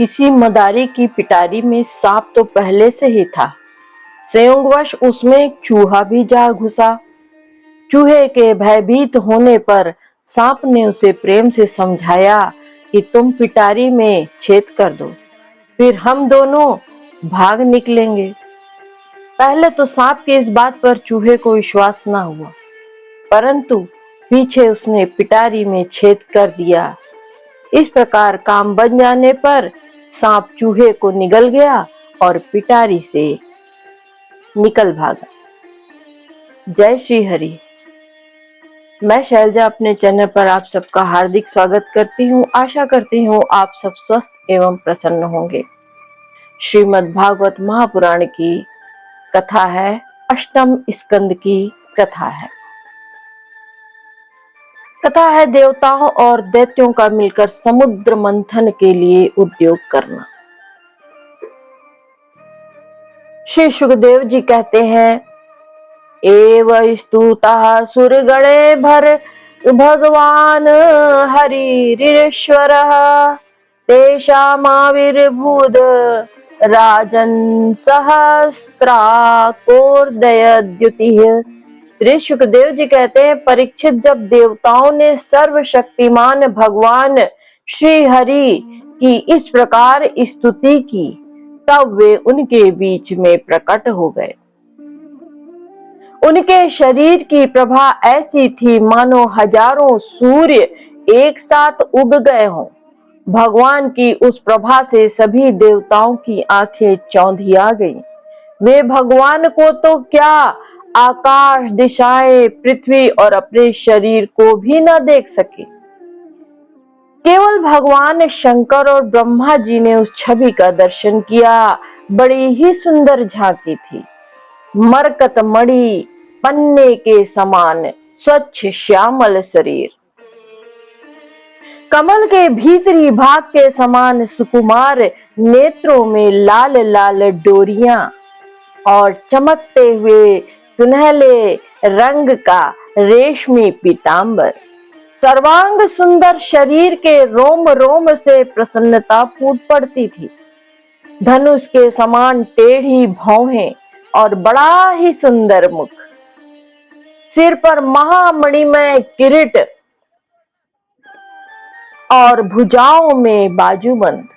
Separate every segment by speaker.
Speaker 1: किसी मदारी की पिटारी में सांप तो पहले से ही था। संयोगवश उसमें एक चूहा भी जा घुसा। चूहे के भयभीत होने पर सांप ने उसे प्रेम से समझाया कि तुम पिटारी में छेद कर दो, फिर हम दोनों भाग निकलेंगे। पहले तो सांप की इस बात पर चूहे को विश्वास न हुआ, परंतु पीछे उसने पिटारी में छेद कर दिया। इस प्रकार काम बन जाने पर सांप चूहे को निगल गया और पिटारी से निकल भागा। जय श्री हरि। मैं शैलजा अपने चैनल पर आप सबका हार्दिक स्वागत करती हूँ। आशा करती हूँ आप सब स्वस्थ एवं प्रसन्न होंगे। श्रीमद् भागवत महापुराण की कथा है, अष्टम स्कंद की कथा है। कथा है देवताओं और दैत्यों का मिलकर समुद्र मंथन के लिए उद्योग करना। श्री सुखदेव जी कहते हैं, एव स्तुतः सुरगणे भर भगवान हरिरीश्वरः तेषामाविर्भूत राजन् सहस्राकोर्दयद्युतिः। श्री सुखदेव जी कहते हैं, परीक्षित जब देवताओं ने सर्वशक्तिमान भगवान श्री हरि की इस प्रकार स्तुति की, तब वे उनके बीच में प्रकट हो गए। उनके शरीर की प्रभा ऐसी थी मानो हजारों सूर्य एक साथ उग गए हों। भगवान की उस प्रभा से सभी देवताओं की आंखें चौंधिया गईं। वे भगवान को तो क्या, आकाश, दिशाएं, पृथ्वी और अपने शरीर को भी न देख सके। केवल भगवान शंकर और ब्रह्मा जी ने उस छवि का दर्शन किया। बड़ी ही सुंदर झांकी थी। मरकत मणि पन्ने के समान स्वच्छ श्यामल शरीर, कमल के भीतरी भाग के समान सुकुमार नेत्रों में लाल लाल डोरियां और चमकते हुए सुनहले रंग का रेशमी पीतांबर। सर्वांग सुंदर शरीर के रोम रोम से प्रसन्नता फूट पड़ती थी। धनुष के समान टेढ़ी भौहें और बड़ा ही सुंदर मुख। सिर पर महामणिमय किरीट और भुजाओं में बाजूबंद।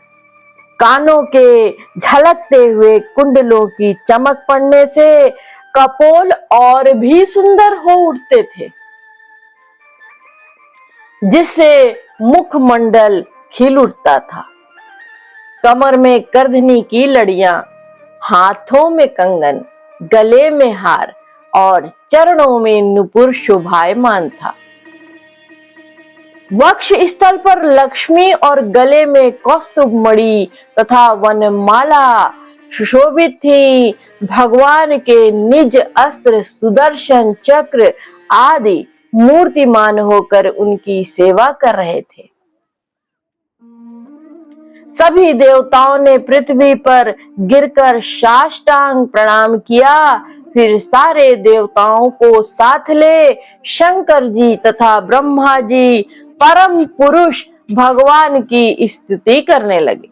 Speaker 1: कानों के झलकते हुए कुंडलों की चमक पड़ने से कपोल और भी सुंदर हो उठते थे, जिससे मुखमंडल खिल उठता था। कमर में करधनी की लड़ियां, हाथों में कंगन, गले में हार और चरणों में नुपुर शोभायमान था। वक्ष स्थल पर लक्ष्मी और गले में कौस्तुभ मणि तथा वनमाला सुशोभित थी। भगवान के निज अस्त्र सुदर्शन चक्र आदि मूर्तिमान होकर उनकी सेवा कर रहे थे। सभी देवताओं ने पृथ्वी पर गिरकर साष्टांग प्रणाम किया। फिर सारे देवताओं को साथ ले शंकर जी तथा ब्रह्मा जी परम पुरुष भगवान की स्तुति करने लगे।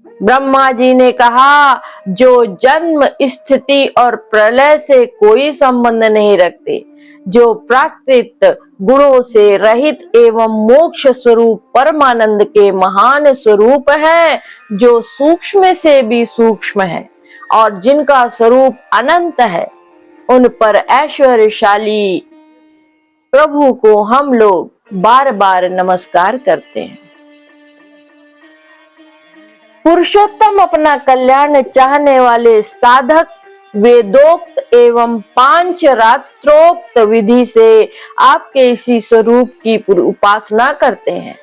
Speaker 1: ब्रह्मा जी ने कहा, जो जन्म, स्थिति और प्रलय से कोई संबंध नहीं रखते, जो प्राकृत गुणों से रहित एवं मोक्ष स्वरूप परमानंद के महान स्वरूप है, जो सूक्ष्म से भी सूक्ष्म है और जिनका स्वरूप अनंत है, उन पर ऐश्वर्यशाली प्रभु को हम लोग बार बार नमस्कार करते हैं। पुरुषोत्तम अपना कल्याण चाहने वाले साधक वेदोक्त एवं पांचरात्रोक्त विधि से आपके इसी स्वरूप की उपासना करते हैं।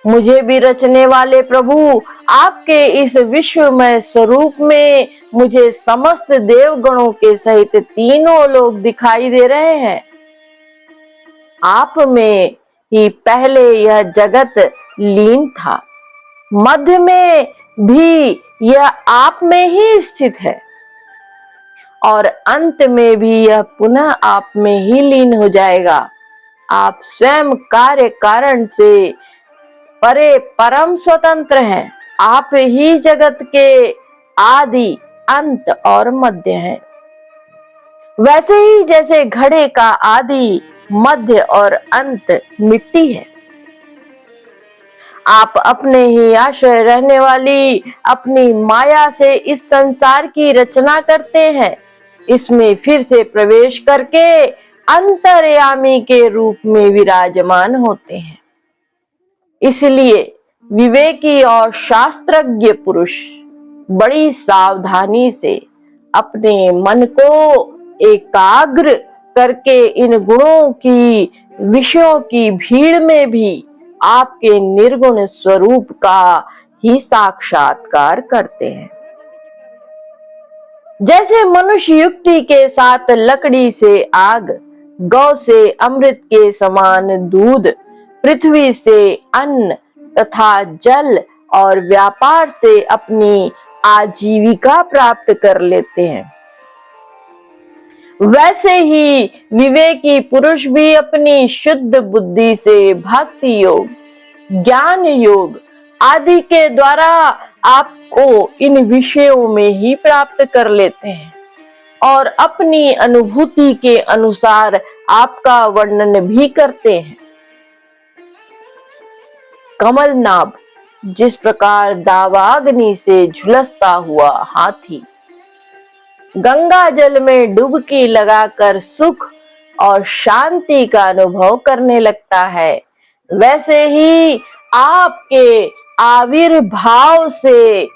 Speaker 1: मुझे भी रचने वाले प्रभु, आपके इस विश्वमय स्वरूप में मुझे समस्त देवगणों के सहित तीनों लोग दिखाई दे रहे हैं। आप में ही पहले यह जगत लीन था, मध्य में भी यह आप में ही स्थित है और अंत में भी यह पुनः आप में ही लीन हो जाएगा। आप स्वयं कार्य कारण से परे परम स्वतंत्र हैं। आप ही जगत के आदि, अंत और मध्य हैं। वैसे ही जैसे घड़े का आदि, मध्य और अंत मिट्टी है, आप अपने ही आश्रय रहने वाली अपनी माया से इस संसार की रचना करते हैं। इसमें फिर से प्रवेश करके अंतर्यामी के रूप में विराजमान होते हैं। इसलिए विवेकी और शास्त्रज्ञ पुरुष बड़ी सावधानी से अपने मन को एकाग्र करके इन गुणों की, विषयों की भीड़ में भी आपके निर्गुण स्वरूप का ही साक्षात्कार करते हैं। जैसे मनुष्य युक्ति के साथ लकड़ी से आग, गौ से अमृत के समान दूध, पृथ्वी से अन्न तथा जल और व्यापार से अपनी आजीविका प्राप्त कर लेते हैं, वैसे ही विवेकी पुरुष भी अपनी शुद्ध बुद्धि से भक्ति योग, ज्ञान योग आदि के द्वारा आपको इन विषयों में ही प्राप्त कर लेते हैं और अपनी अनुभूति के अनुसार आपका वर्णन भी करते हैं। कमल नाभ जिस प्रकार दावाग्नि से झुलसता हुआ हाथी गंगा जल में डुबकी लगाकर सुख और शांति का अनुभव करने लगता है, वैसे ही आपके आविर्भाव से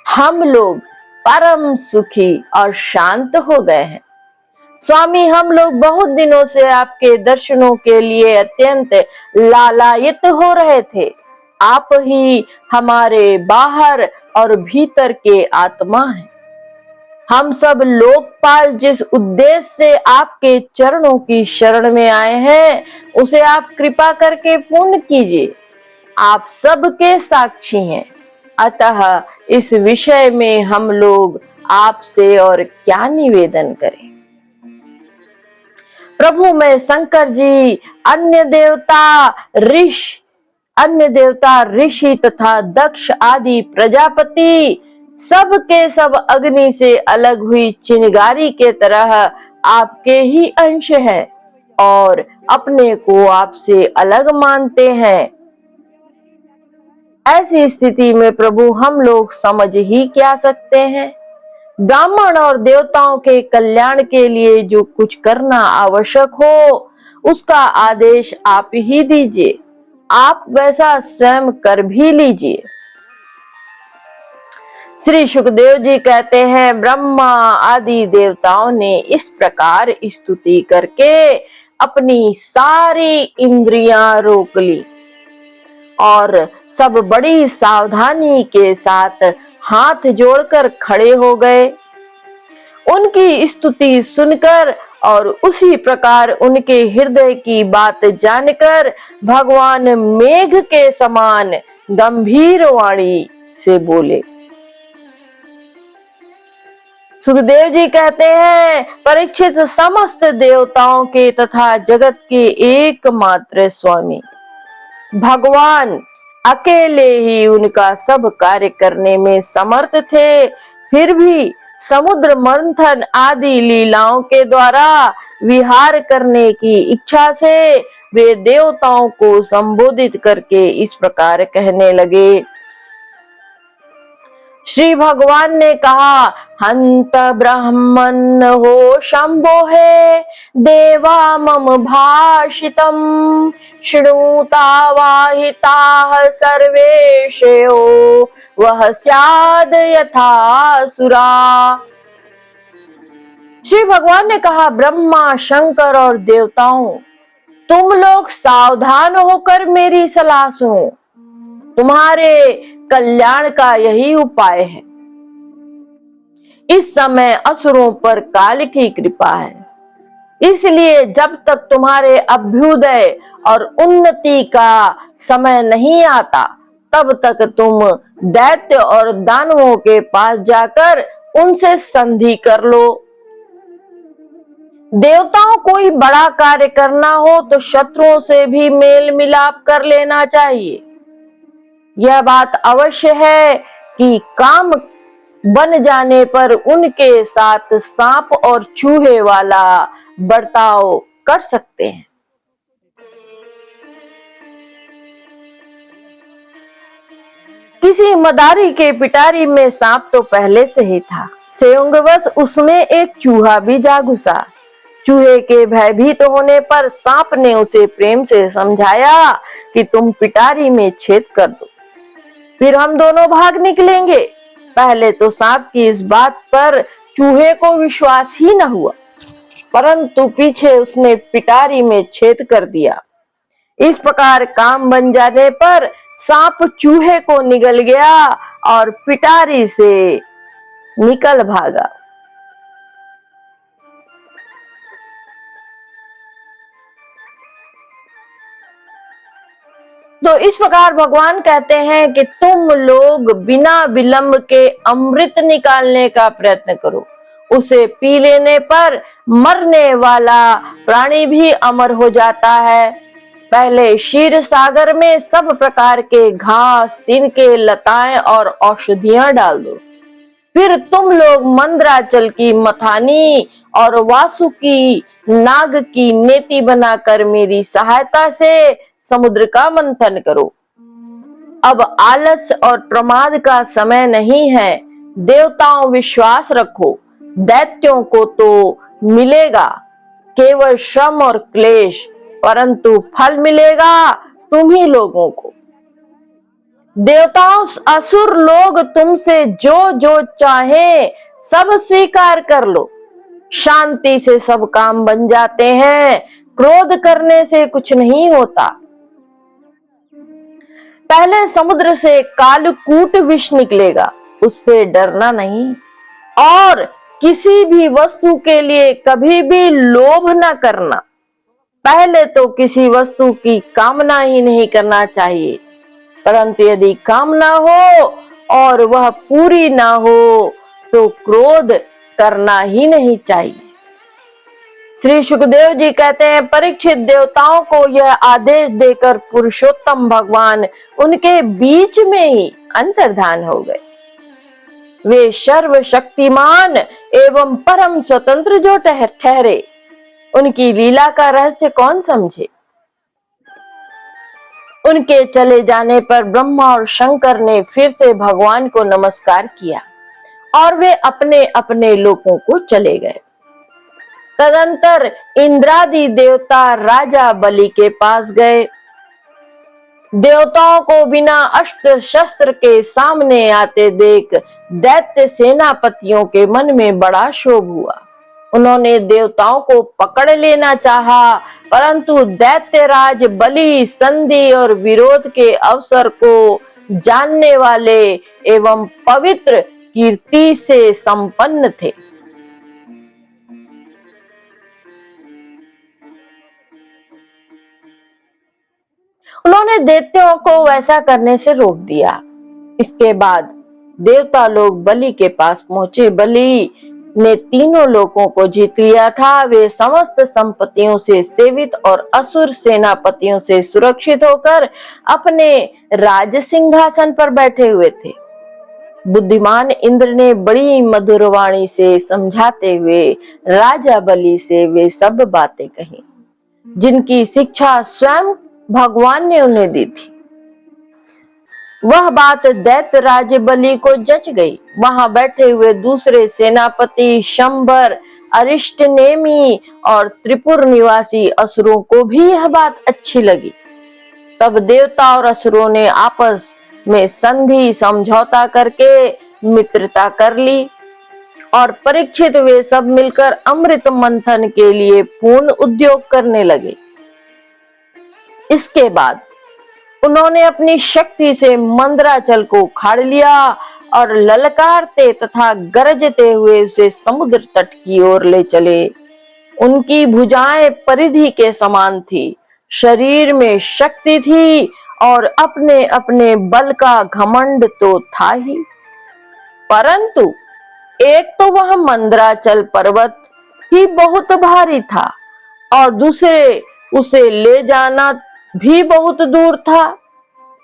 Speaker 1: हम लोग परम सुखी और शांत हो गए हैं। स्वामी, हम लोग बहुत दिनों से आपके दर्शनों के लिए अत्यंत लालायित हो रहे थे। आप ही हमारे बाहर और भीतर के आत्मा हैं। हम सब लोकपाल जिस उद्देश्य से आपके चरणों की शरण में आए हैं, उसे आप कृपा करके पूर्ण कीजिए। आप सबके साक्षी हैं, अतः इस विषय में हम लोग आपसे और क्या निवेदन करें। प्रभु में शंकर जी, अन्य देवता ऋषि तथा दक्ष आदि प्रजापति सब के सब अग्नि से अलग हुई चिंगारी के तरह आपके ही अंश हैं और अपने को आपसे अलग मानते हैं। ऐसी स्थिति में प्रभु हम लोग समझ ही क्या सकते हैं। ब्राह्मण और देवताओं के कल्याण के लिए जो कुछ करना आवश्यक हो, उसका आदेश आप ही दीजिए। आप वैसा स्वयं कर भी लीजिए। श्री सुखदेव जी कहते हैं, ब्रह्मा आदि देवताओं ने इस प्रकार स्तुति करके अपनी सारी इंद्रियां रोक ली और सब बड़ी सावधानी के साथ हाथ जोड़कर खड़े हो गए। उनकी स्तुति सुनकर और उसी प्रकार उनके हृदय की बात जानकर भगवान मेघ के समान गंभीर वाणी से बोले। सुखदेव जी कहते हैं, परीक्षित समस्त देवताओं के तथा जगत के एकमात्र स्वामी भगवान अकेले ही उनका सब कार्य करने में समर्थ थे, फिर भी समुद्र मंथन आदि लीलाओं के द्वारा विहार करने की इच्छा से वे देवताओं को संबोधित करके इस प्रकार कहने लगे। श्री भगवान ने कहा, हंत ब्रह्मन हो शंभो है देवा मम भाषितम शृणुता वाहिता सर्वेशयो वह स्याद यथा सुरा। श्री भगवान ने कहा, ब्रह्मा शंकर और देवताओं, तुम लोग सावधान होकर मेरी सलाह सुनो। तुम्हारे कल्याण का यही उपाय है। इस समय असुरों पर काल की कृपा है, इसलिए जब तक तुम्हारे अभ्युदय और उन्नति का समय नहीं आता, तब तक तुम दैत्य और दानवों के पास जाकर उनसे संधि कर लो। देवताओं कोई बड़ा कार्य करना हो तो शत्रुओं से भी मेल मिलाप कर लेना चाहिए। यह बात अवश्य है कि काम बन जाने पर उनके साथ सांप और चूहे वाला बर्ताव कर सकते हैं। किसी मदारी के पिटारी में सांप तो पहले से ही था। संयोगवश उसमें एक चूहा भी जा घुसा। चूहे के भयभीत होने पर सांप ने उसे प्रेम से समझाया कि तुम पिटारी में छेद कर दो, फिर हम दोनों भाग निकलेंगे। पहले तो सांप की इस बात पर चूहे को विश्वास ही न हुआ, परंतु पीछे उसने पिटारी में छेद कर दिया। इस प्रकार काम बन जाने पर सांप चूहे को निगल गया और पिटारी से निकल भागा। तो इस प्रकार भगवान कहते हैं कि तुम लोग बिना विलंब के अमृत निकालने का प्रयत्न करो। उसे पी लेने पर मरने वाला प्राणी भी अमर हो जाता है। पहले क्षीर सागर में सब प्रकार के घास, तिनके, लताएं और औषधियां डाल दो। फिर तुम लोग मंदराचल की मथानी और वासुकी नाग की नेति बनाकर मेरी सहायता से समुद्र का मंथन करो। अब आलस और प्रमाद का समय नहीं है। देवताओं, विश्वास रखो। दैत्यों को तो मिलेगा केवल श्रम और क्लेश, परंतु फल मिलेगा तुम्ही लोगों को। देवताओं, असुर लोग तुमसे जो जो चाहे सब स्वीकार कर लो। शांति से सब काम बन जाते हैं। क्रोध करने से कुछ नहीं होता। पहले समुद्र से कालकूट विष निकलेगा, उससे डरना नहीं। और किसी भी वस्तु के लिए कभी भी लोभ न करना। पहले तो किसी वस्तु की कामना ही नहीं करना चाहिए, परंतु यदि कामना हो और वह पूरी ना हो तो क्रोध करना ही नहीं चाहिए। श्री सुखदेव जी कहते हैं, परीक्षित, देवताओं को यह आदेश देकर पुरुषोत्तम भगवान उनके बीच में ही अंतर्धान हो गए। वे सर्वशक्तिमान एवं परम स्वतंत्र जो ठहरे, उनकी लीला का रहस्य कौन समझे। उनके चले जाने पर ब्रह्मा और शंकर ने फिर से भगवान को नमस्कार किया और वे अपने अपने लोकों को चले गए। तदंतर इंद्रादि देवता राजा बलि के पास गए। देवताओं को बिना अस्त्र शस्त्र के सामने आते देख दैत्य सेनापतियों के मन में बड़ा क्षोभ हुआ। उन्होंने देवताओं को पकड़ लेना चाहा, परंतु दैत्यराज बलि संधि और विरोध के अवसर को जानने वाले एवं पवित्र कीर्ति से संपन्न थे। उन्होंने दैत्यों को वैसा करने से रोक दिया। इसके बाद देवता लोग बलि के पास पहुंचे। बलि ने तीनों लोगों को जीत लिया था। वे समस्त संपत्तियों से सेवित और असुर सेनापतियों से सुरक्षित होकर अपने राज सिंहासन पर बैठे हुए थे। बुद्धिमान इंद्र ने बड़ी मधुर वाणी से समझाते हुए राजा बलि से वे सब बातें कही जिनकी शिक्षा स्वयं भगवान ने उन्हें दी थी। वह बात दैत्य राज बलि को जच गई। वहां बैठे हुए दूसरे सेनापति शंबर, अरिष्टनेमी और त्रिपुर निवासी असुरों को भी यह बात अच्छी लगी। तब देवता और असुरों ने आपस में संधि समझौता करके मित्रता कर ली और परीक्षित वे सब मिलकर अमृत मंथन के लिए पूर्ण उद्योग करने लगे। इसके बाद उन्होंने अपनी शक्ति से मंदराचल को उखाड़ लिया और ललकारते तथा गरजते हुए उसे समुद्र तट की ओर ले चले। उनकी भुजाएं परिधि के समान थी, शरीर में शक्ति थी और अपने अपने बल का घमंड तो था ही, परंतु एक तो वह मंदराचल पर्वत ही बहुत भारी था और दूसरे उसे ले जाना भी बहुत दूर था।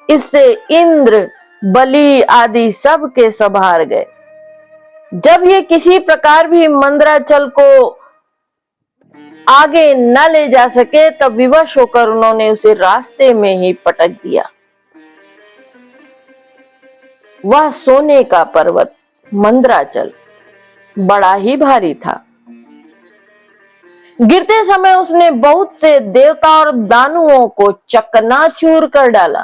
Speaker 1: इससे इंद्र, बलि आदि सब के सब हार गए। जब ये किसी प्रकार भी मंदराचल को आगे न ले जा सके तब विवश होकर उन्होंने उसे रास्ते में ही पटक दिया। वह सोने का पर्वत मंदराचल बड़ा ही भारी था। गिरते समय उसने बहुत से देवता और दानुओं को चकनाचूर कर डाला।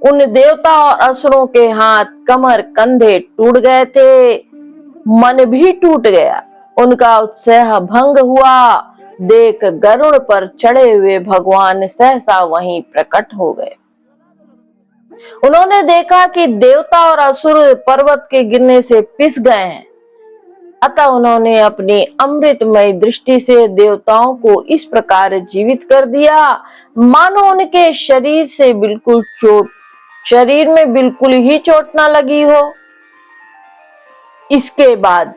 Speaker 1: उन देवता और असुरों के हाथ, कमर, कंधे टूट गए थे, मन भी टूट गया। उनका उत्साह भंग हुआ। देख गरुड़ पर चढ़े हुए भगवान सहसा वहीं प्रकट हो गए। उन्होंने देखा कि देवता और असुर पर्वत के गिरने से पिस गए हैं। अतः उन्होंने अपनी अमृतमय दृष्टि से देवताओं को इस प्रकार जीवित कर दिया मानो उनके शरीर में बिल्कुल ही चोट ना लगी हो। इसके बाद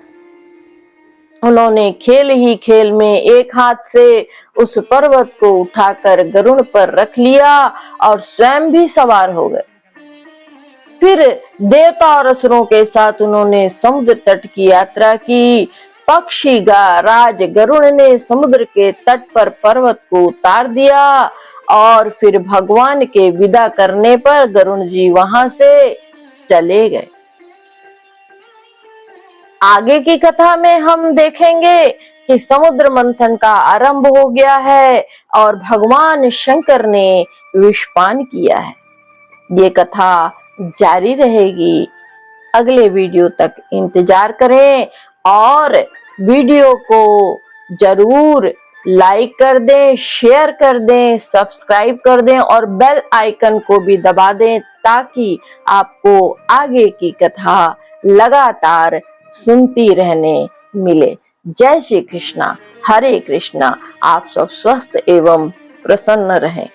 Speaker 1: उन्होंने खेल ही खेल में एक हाथ से उस पर्वत को उठाकर गरुड़ पर रख लिया और स्वयं भी सवार हो गए। फिर देवता और असुरों के साथ उन्होंने समुद्र तट की यात्रा की। पक्षीगा राज गरुड़ ने समुद्र के तट पर पर्वत को उतार दिया और फिर भगवान के विदा करने पर गरुड़ जी वहां से चले गए। आगे की कथा में हम देखेंगे कि समुद्र मंथन का आरंभ हो गया है और भगवान शंकर ने विषपान किया है। ये कथा जारी रहेगी। अगले वीडियो तक इंतजार करें और वीडियो को जरूर लाइक कर दें, शेयर कर दें, सब्सक्राइब कर दें और बेल आइकन को भी दबा दें ताकि आपको आगे की कथा लगातार सुनती रहने मिले। जय श्री कृष्णा, हरे कृष्णा। आप सब स्वस्थ एवं प्रसन्न रहें।